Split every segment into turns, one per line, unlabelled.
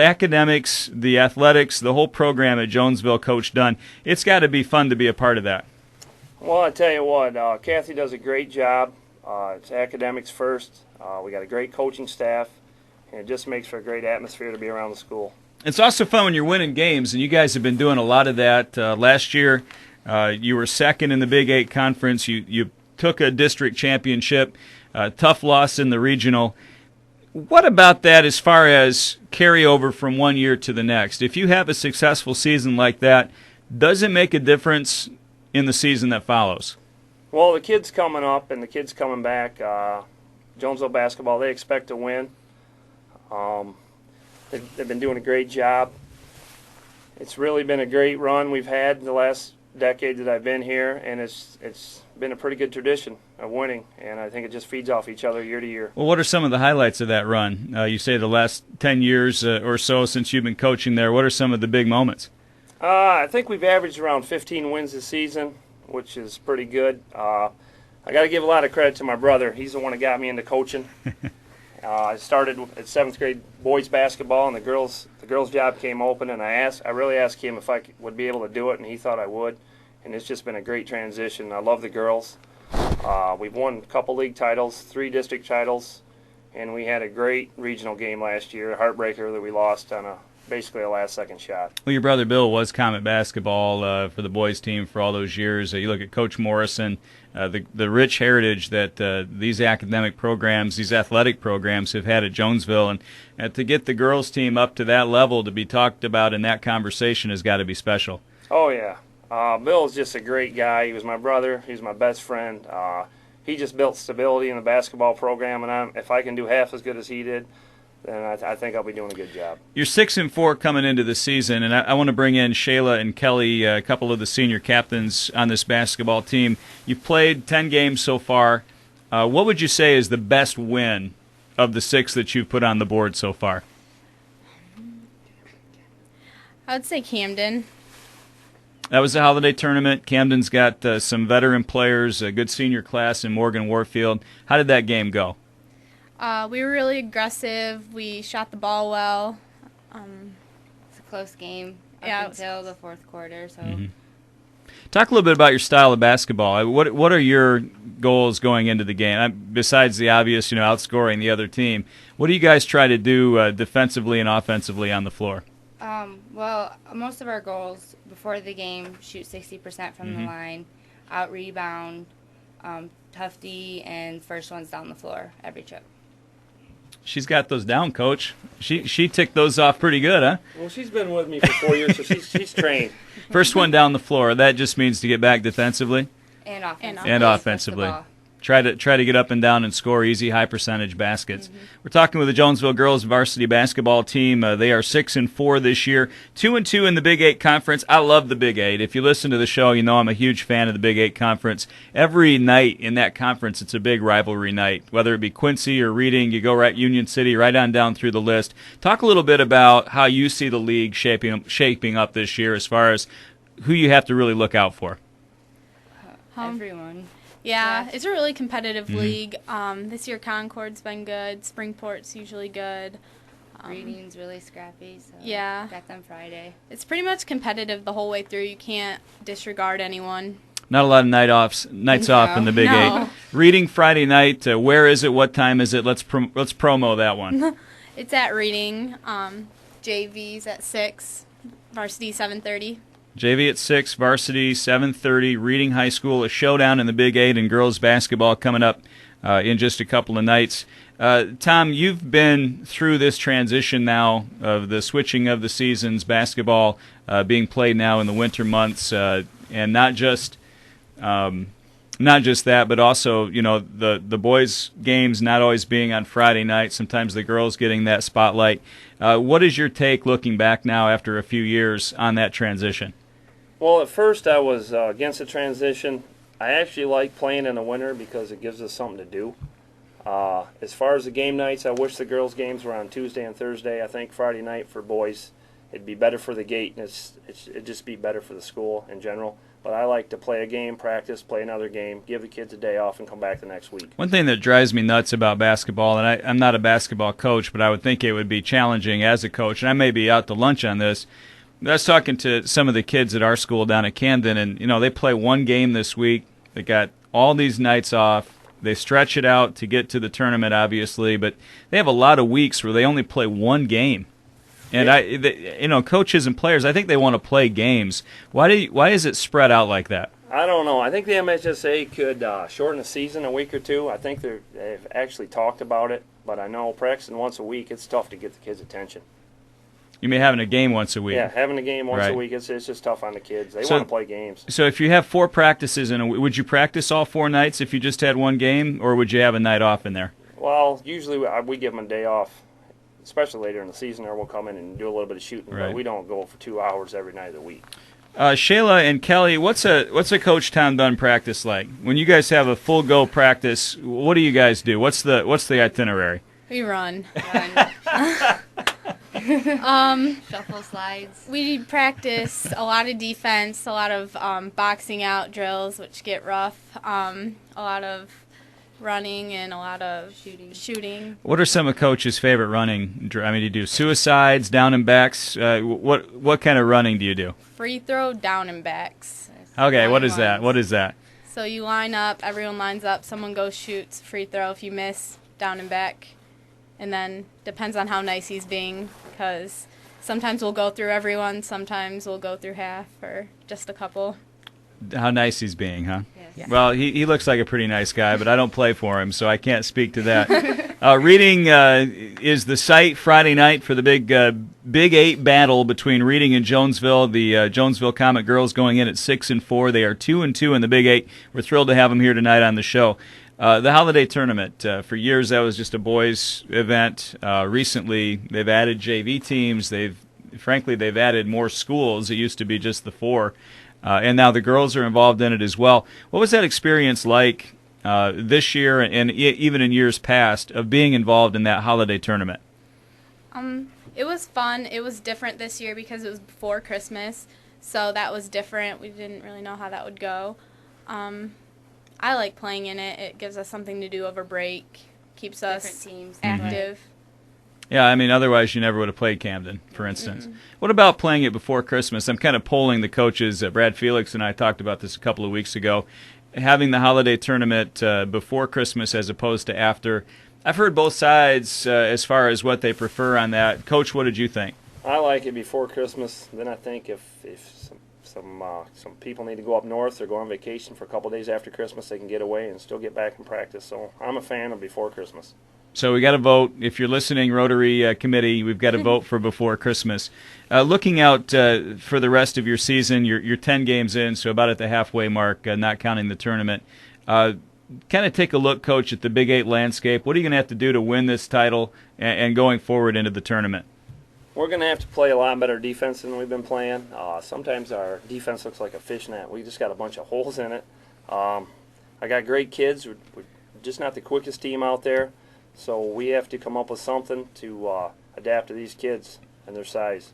Academics, the athletics, the whole program at Jonesville, Coach Dunn, it's got to be fun to be a part of that.
Well, I tell you what, Kathy does a great job. It's academics first. We got a great coaching staff, and it just makes for a great atmosphere to be around the school.
It's also fun when you're winning games, and you guys have been doing a lot of that. Last year, you were second in the Big 8 Conference. You took a district championship, tough loss in the regional. What about that as far as carryover from one year to the next? If you have a successful season like that, does it make a difference in the season that follows?
Well, the kids coming up and the kids coming back, Jonesville basketball, they expect to win. They've been doing a great job. It's really been a great run we've had the last decade that I've been here, and it's been a pretty good tradition of winning, and I think it just feeds off each other year to year.
Well, what are some of the highlights of that run? You say the last 10 years or so since you've been coaching there. What are some of the big moments?
I think we've averaged around 15 wins this season, which is pretty good. I got to give a lot of credit to my brother. He's the one that got me into coaching. I started at 7th grade boys basketball, and the girls job came open, and I really asked him if I would be able to do it, and he thought I would. And it's just been a great transition. I love the girls. We've won a couple league titles, 3 district titles, and we had a great regional game last year, a heartbreaker that we lost on basically a last-second shot.
Well, your brother Bill was Comet basketball for the boys team for all those years. You look at Coach Morrison, the rich heritage that these academic programs, these athletic programs have had at Jonesville, and to get the girls team up to that level to be talked about in that conversation has got to be special.
Oh, yeah. Bill's just a great guy. He was my brother. He's my best friend. He just built stability in the basketball program, and if I can do half as good as he did, then I think I'll be doing a good job.
You're 6-4 coming into the season, and I want to bring in Shayla and Kelly, a couple of the senior captains on this basketball team. You've played 10 games so far. What would you say is the best win of the 6 that you've put on the board so far?
I would say Camden.
That was the holiday tournament. Camden's got some veteran players, a good senior class in Morgan Warfield. How did that game go?
We were really aggressive. We shot the ball well.
It's a close game until the fourth quarter. So,
Talk a little bit about your style of basketball. What are your goals going into the game? Besides the obvious, outscoring the other team, what do you guys try to do defensively and offensively on the floor?
Well, most of our goals before the game: shoot 60% from the line, out rebound, tough D, and first ones down the floor every trip.
She's got those down, Coach. She ticked those off pretty good, huh?
Well, she's been with me for 4 years, so she's trained.
First one down the floor. That just means to get back defensively
And offensively.
and offensively. Try to get up and down and score easy, high percentage baskets. We're talking with the Jonesville girls varsity basketball team. They are 6-4 this year, 2-2 in the Big 8 Conference. I love the Big 8. If you listen to the show, you know I'm a huge fan of the Big 8 Conference. Every night in that conference, it's a big rivalry night. Whether it be Quincy or Reading, you go right Union City, right on down through the list. Talk a little bit about how you see the league shaping up this year, as far as who you have to really look out for.
Everyone.
Yeah, it's a really competitive league. This year Concord's been good. Springport's usually good.
Reading's really scrappy. So
Yeah.
Got them Friday.
It's pretty much competitive the whole way through. You can't disregard anyone.
Not a lot of nights off in the Big
No.
8. Reading Friday night. Where is it? What time is it? Let's promo that one.
It's at Reading. JV's at 6. Varsity 7:30.
JV at 6, varsity 7:30, Reading High School, a showdown in the Big 8 in girls basketball coming up in just a couple of nights. Tom, you've been through this transition now of the switching of the seasons, basketball being played now in the winter months, and not just that, but also the boys' games not always being on Friday night. Sometimes the girls getting that spotlight. What is your take looking back now after a few years on that transition?
Well, at first I was against the transition. I actually like playing in the winter because it gives us something to do. As far as the game nights, I wish the girls' games were on Tuesday and Thursday. I think Friday night for boys, it'd be better for the gate, and it'd just be better for the school in general. But I like to play a game, practice, play another game, give the kids a day off, and come back the next week.
One thing that drives me nuts about basketball, and I'm not a basketball coach, but I would think it would be challenging as a coach, and I may be out to lunch on this. I was talking to some of the kids at our school down at Camden, and they play one game this week. They got all these nights off. They stretch it out to get to the tournament, obviously, but they have a lot of weeks where they only play one game. And coaches and players, I think they want to play games. Why is it spread out like that?
I don't know. I think the MHSA could shorten the season a week or two. I think they've actually talked about it, but I know practicing once a week, it's tough to get the kids' attention.
You mean having a game once a week?
Yeah, having a game once a week, it's just tough on the kids. They want to play games.
So if you have 4 practices in a week, would you practice all 4 nights if you just had one game, or would you have a night off in there?
Well, usually we give them a day off, especially later in the season, or we'll come in and do a little bit of shooting.
Right.
But we don't go for 2 hours every night of the week.
Shayla and Kelly, what's a Coach Tom Dunn practice like? When you guys have a full go practice, what do you guys do? What's the itinerary?
We run.
Shuffle slides.
We practice a lot of defense, a lot of boxing out drills, which get rough, a lot of running, and a lot of shooting.
What are some of Coach's favorite running? I mean, do you do suicides, down and backs? What kind of running do you do?
Free throw, down and backs.
Okay, what is that? What is that?
So you line up, everyone lines up, someone goes shoots, free throw. If you miss, down and back. And then depends on how nice he's being, because sometimes we'll go through everyone, sometimes we'll go through half or just a couple.
How nice he's being, huh?
Yes. Yeah.
Well, he looks like a pretty nice guy, but I don't play for him, so I can't speak to that. Reading is the site Friday night for the Big 8 battle between Reading and Jonesville. The Jonesville Comet girls going in at 6-4. They are 2-2 in the Big 8. We're thrilled to have them here tonight on the show. The holiday tournament, for years that was just a boys' event. Recently, they've added JV teams. They've added more schools. It used to be just the 4. And now the girls are involved in it as well. What was that experience like this year and even in years past of being involved in that holiday tournament?
It was fun. It was different this year because it was before Christmas, so that was different. We didn't really know how that would go. I like playing in it. It gives us something to do over break, keeps us
teams
active.
Yeah, I mean, otherwise you never would have played Camden, for instance. What about playing it before Christmas? I'm kind of polling the coaches. Brad Felix and I talked about this a couple of weeks ago. Having the holiday tournament before Christmas as opposed to after. I've heard both sides as far as what they prefer on that. Coach, what did you think?
I like it before Christmas. Then I think if some people need to go up north or go on vacation for a couple of days after Christmas, they can get away and still get back and practice. So I'm a fan of before Christmas.
So we got to vote. If you're listening, Rotary Committee, we've got to vote for before Christmas. Looking out for the rest of your season, you're 10 games in, so about at the halfway mark, not counting the tournament. Kind of take a look, Coach, at the Big 8 landscape. What are you going to have to do to win this title and going forward into the tournament?
We're going to have to play a lot better defense than we've been playing. Sometimes our defense looks like a fishnet. We just got a bunch of holes in it. I got great kids. We're just not the quickest team out there. So we have to come up with something to adapt to these kids and their size,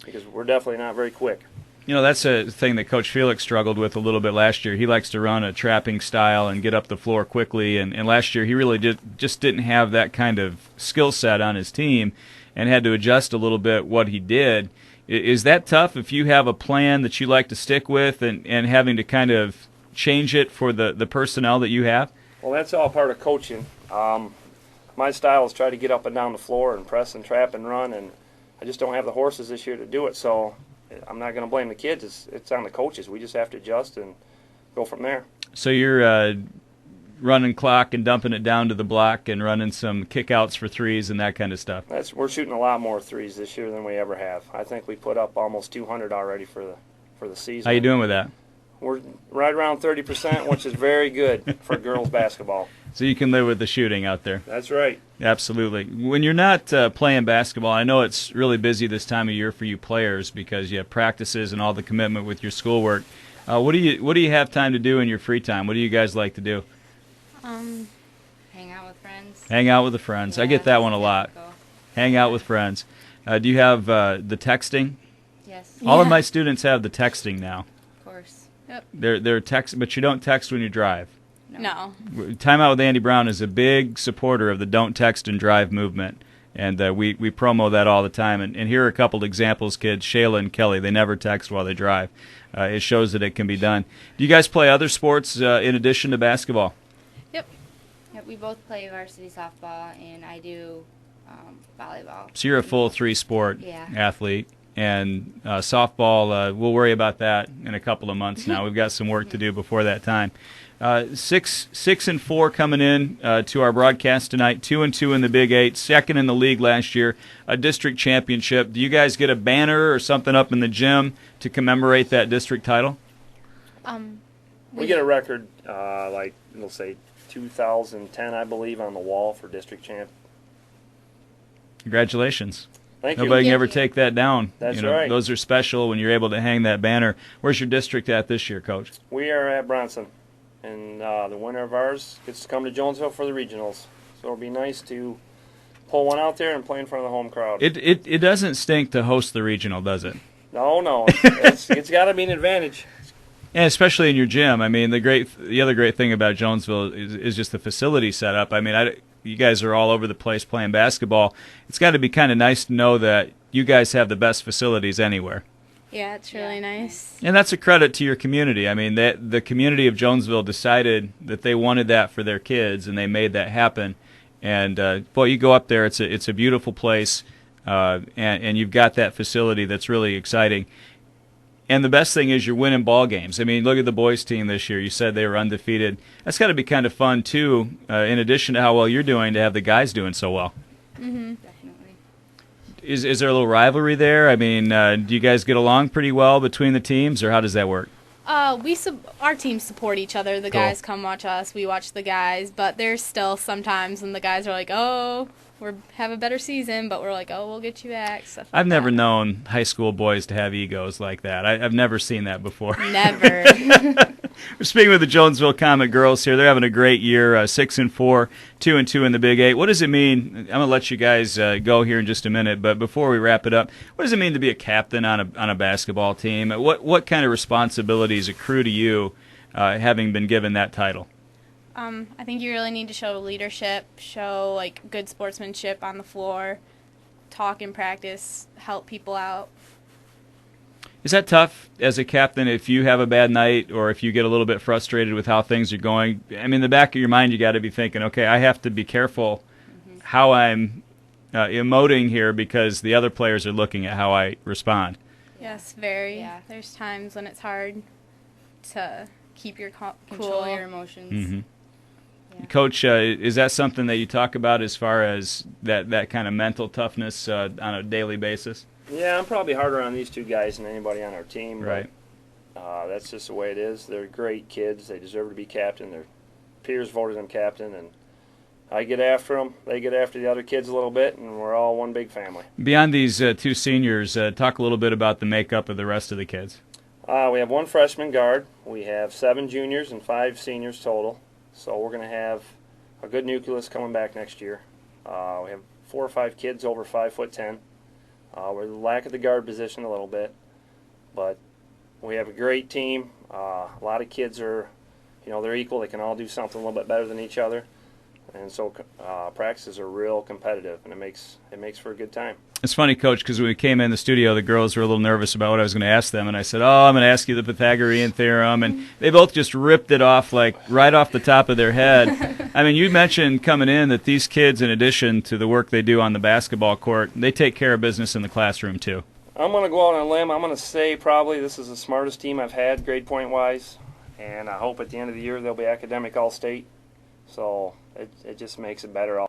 because we're definitely not very quick.
You know, that's a thing that Coach Felix struggled with a little bit last year. He likes to run a trapping style and get up the floor quickly, and last year he really just didn't have that kind of skill set on his team and had to adjust a little bit what he did. Is that tough if you have a plan that you like to stick with and having to kind of change it for the personnel that you have?
Well, that's all part of coaching. My style is try to get up and down the floor and press and trap and run, and I just don't have the horses this year to do it, so I'm not going to blame the kids. It's on the coaches. We just have to adjust and go from there.
So you're running clock and dumping it down to the block and running some kickouts for threes and that kind of stuff.
We're shooting a lot more threes this year than we ever have. I think we put up almost 200 already for the season.
How you doing with that?
We're right around 30%, which is very good for girls basketball.
So you can live with the shooting out there.
That's right.
Absolutely. When you're not playing basketball, I know it's really busy this time of year for you players because you have practices and all the commitment with your schoolwork. What do you have time to do in your free time? What do you guys like to do?
Hang out with friends.
Hang out with the friends. Yeah, I get that one a lot. Hang out with friends. Do you have the texting?
Yes.
All of my students have the texting now.
Of course.
Yep.
They're text, but you don't text when you drive.
No.
Time Out with Andy Brown is a big supporter of the Don't Text and Drive movement, and we promo that all the time. And here are a couple examples, kids. Shayla and Kelly, they never text while they drive. It shows that it can be done. Do you guys play other sports in addition to basketball?
Yep.
Yep, we both play varsity softball, and I do volleyball.
So you're a full three-sport
Yeah.
athlete. And softball, we'll worry about that in a couple of months now. We've got some work to do before that time. 6-4 coming in to our broadcast tonight. 2-2 in the Big 8, second in the league last year, a district championship. Do you guys get a banner or something up in the gym to commemorate that district title?
We get a record, like we'll say 2010, I believe, on the wall for district champ.
Congratulations.
Thank you.
Nobody can ever take that down.
That's right.
Those are special when you're able to hang that banner. Where's your district at this year, Coach?
We are at Bronson, and the winner of ours gets to come to Jonesville for the regionals. So it'll be nice to pull one out there and play in front of the home crowd.
It doesn't stink to host the regional, does it?
No. It's got to be an advantage.
And especially in your gym. I mean, the other great thing about Jonesville is just the facility setup. I mean, you guys are all over the place playing basketball. It's got to be kind of nice to know that you guys have the best facilities anywhere.
Yeah, it's really nice.
And that's a credit to your community. I mean, the community of Jonesville decided that they wanted that for their kids, and they made that happen. And boy, you go up there, it's a beautiful place, and you've got that facility that's really exciting. And the best thing is you're winning ball games. I mean, look at the boys' team this year. You said they were undefeated. That's got to be kind of fun, too, in addition to how well you're doing, to have the guys doing so well.
Mm-hmm. Definitely.
Is there a little rivalry there? I mean, do you guys get along pretty well between the teams, or how does that work?
Our teams support each other. The guys come watch us. We watch the guys. But there's still sometimes when the guys are like, oh, we have a better season, but we're like, oh, we'll get you back.
I've never known high school boys to have egos like that. I've never seen that before.
Never.
We're speaking with the Jonesville Comet girls here. They're having a great year, 6-4, 2-2 in the Big 8. What does it mean? I'm going to let you guys go here in just a minute, but before we wrap it up, what does it mean to be a captain on a basketball team? What kind of responsibilities accrue to you having been given that title?
I think you really need to show leadership, show like good sportsmanship on the floor, talk in practice, help people out.
Is that tough as a captain if you have a bad night or if you get a little bit frustrated with how things are going? I mean, in the back of your mind, you got to be thinking, okay, I have to be careful how I'm emoting here because the other players are looking at how I respond.
Yes, very.
Yeah.
There's times when it's hard to keep your
Control
cool.
your emotions.
Mm-hmm.
Yeah.
Coach, is that something that you talk about as far as that kind of mental toughness on a daily basis?
Yeah, I'm probably harder on these two guys than anybody on our team.
Right.
But, that's just the way it is. They're great kids. They deserve to be captain. Their peers voted them captain, and I get after them. They get after the other kids a little bit, and we're all one big family.
Beyond these two seniors, talk a little bit about the makeup of the rest of the kids.
We have one freshman guard. We have 7 juniors and 5 seniors total. So we're going to have a good nucleus coming back next year. We have 4 or 5 kids over 5'10". We're lacking the guard position a little bit, but we have a great team. A lot of kids are, they're equal. They can all do something a little bit better than each other, and so practices are real competitive, and it makes for a good time.
It's funny, Coach, because when we came in the studio, the girls were a little nervous about what I was going to ask them, and I said, I'm going to ask you the Pythagorean theorem, and they both just ripped it off, like, right off the top of their head. I mean, you mentioned coming in that these kids, in addition to the work they do on the basketball court, they take care of business in the classroom, too.
I'm going to go out on a limb. I'm going to say probably this is the smartest team I've had grade point-wise, and I hope at the end of the year they'll be academic all-state. So it just makes it better all